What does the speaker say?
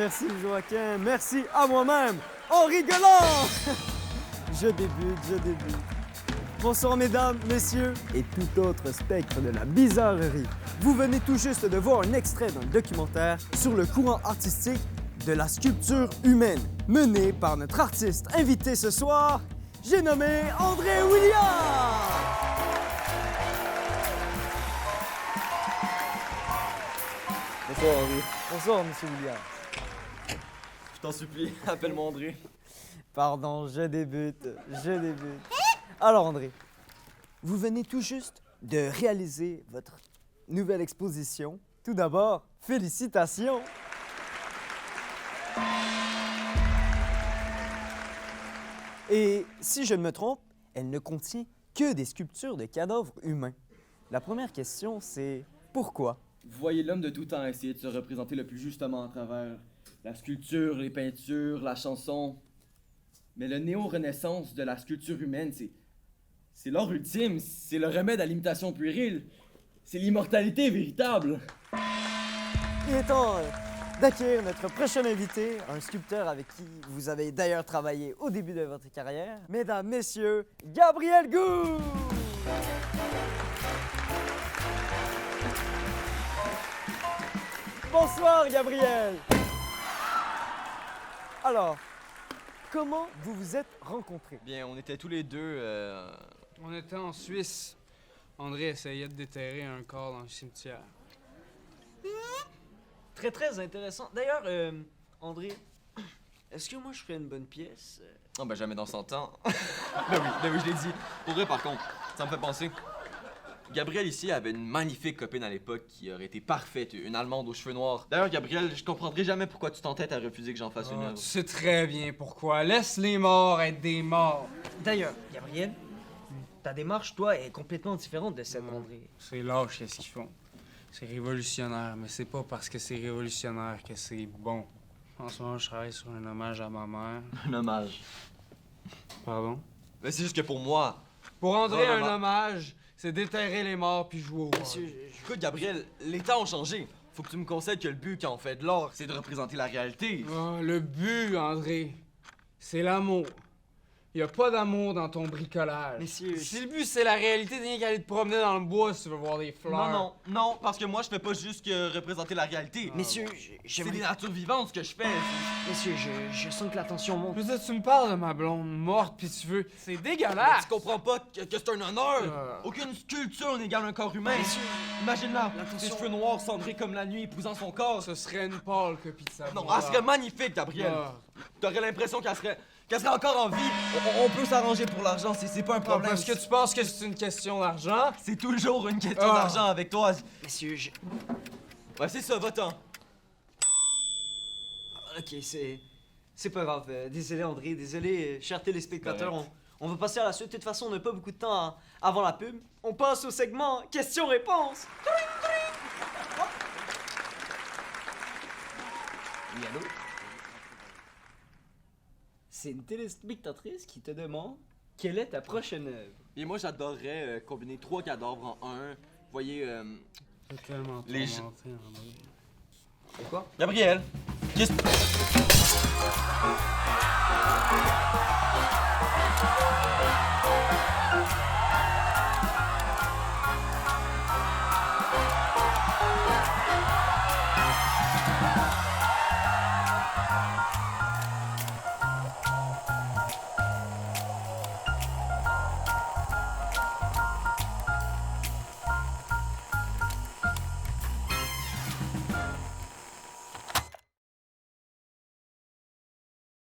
Merci Joachim, merci à moi-même, Henri Golan! Je débute. Bonsoir mesdames, messieurs et tout autre spectre de la bizarrerie. Vous venez tout juste de voir un extrait d'un documentaire sur le courant artistique de la sculpture humaine, mené par notre artiste invité ce soir, j'ai nommé André Williams! Bonsoir Henri. Bonsoir, monsieur Williams. Je t'en supplie, appelle-moi André. Pardon, je débute. Alors, André, vous venez tout juste de réaliser votre nouvelle exposition. Tout d'abord, félicitations! Et si je ne me trompe, elle ne contient que des sculptures de cadavres humains. La première question, c'est pourquoi? Vous voyez l'homme de tout temps essayer de se représenter le plus justement à travers la sculpture, les peintures, la chanson. Mais le néo-renaissance de la sculpture humaine, c'est l'art ultime, c'est le remède à l'imitation puérile, c'est l'immortalité véritable. Il est temps d'accueillir notre prochain invité, un sculpteur avec qui vous avez d'ailleurs travaillé au début de votre carrière. Mesdames, messieurs, Gabriel Gou! Bonsoir, Gabriel! Alors, comment vous vous êtes rencontrés? Bien, on était tous les deux... On était en Suisse. André essayait de déterrer un corps dans le cimetière. Très intéressant. D'ailleurs, André, est-ce que moi je ferais une bonne pièce? Oh ben jamais dans 100 ans. ben oui, je l'ai dit. Pour vrai, par contre, ça me fait penser. Gabriel ici avait une magnifique copine à l'époque qui aurait été parfaite, une Allemande aux cheveux noirs. D'ailleurs, Gabriel, je comprendrai jamais pourquoi tu t'entêtes à refuser que j'en fasse une œuvre. Tu sais très bien pourquoi. Laisse les morts être des morts. D'ailleurs, Gabriel, ta démarche, toi, est complètement différente de celle d'André. C'est lâche, qu'est-ce qu'ils font. C'est révolutionnaire, mais c'est pas parce que c'est révolutionnaire que c'est bon. En ce moment, je travaille sur un hommage à ma mère. Un hommage. Pardon? Mais c'est juste que pour moi... Pour André, Vraiment. un hommage, c'est déterrer les morts puis jouer au Monsieur, Écoute, Gabriel, les temps ont changé. Faut que tu me concèdes que le but quand on fait de l'art, c'est de représenter la réalité. Ah, le but, André, c'est l'amour. Y a pas d'amour dans ton bricolage. Messieurs, Si le but c'est la réalité, t'as rien qu'à aller te promener dans le bois si tu veux voir des fleurs. Non, parce que moi, je fais pas juste que représenter la réalité. messieurs, C'est j'aimerais... des natures vivantes ce que je fais. Messieurs, je sens que la tension monte. Je veux dire, tu me parles de ma blonde morte pis tu veux. C'est Mais dégueulasse! tu comprends pas que c'est un honneur. Ah. Aucune sculpture n'égale un corps humain. Messieurs, Imagine-la, l'attention- ses cheveux noirs cendrés comme la nuit épousant son corps. Ce serait une pâle copie de sa Non, voix. elle serait magnifique, Gabriel. Ah. T'aurais l'impression qu'elle serait encore en vie. On peut s'arranger pour l'argent, c'est pas un Ah, problème. parce que tu penses que c'est une question d'argent? C'est toujours une question Ah. d'argent avec toi. messieurs, Ouais, c'est ça, va-t'en. Ok, c'est pas grave. Désolé, André. Désolé, chers téléspectateurs. Correct. On va passer à la suite. De toute façon, on n'a pas beaucoup de temps avant la pub. On passe au segment questions-réponses. Oui, allô? C'est une téléspectatrice qui te demande quelle est ta prochaine œuvre. Et moi, j'adorerais combiner 3 cadavres en un. Vous voyez, C'est tellement Les tourmenté, André. C'est quoi? Gabriel, qu'est-ce...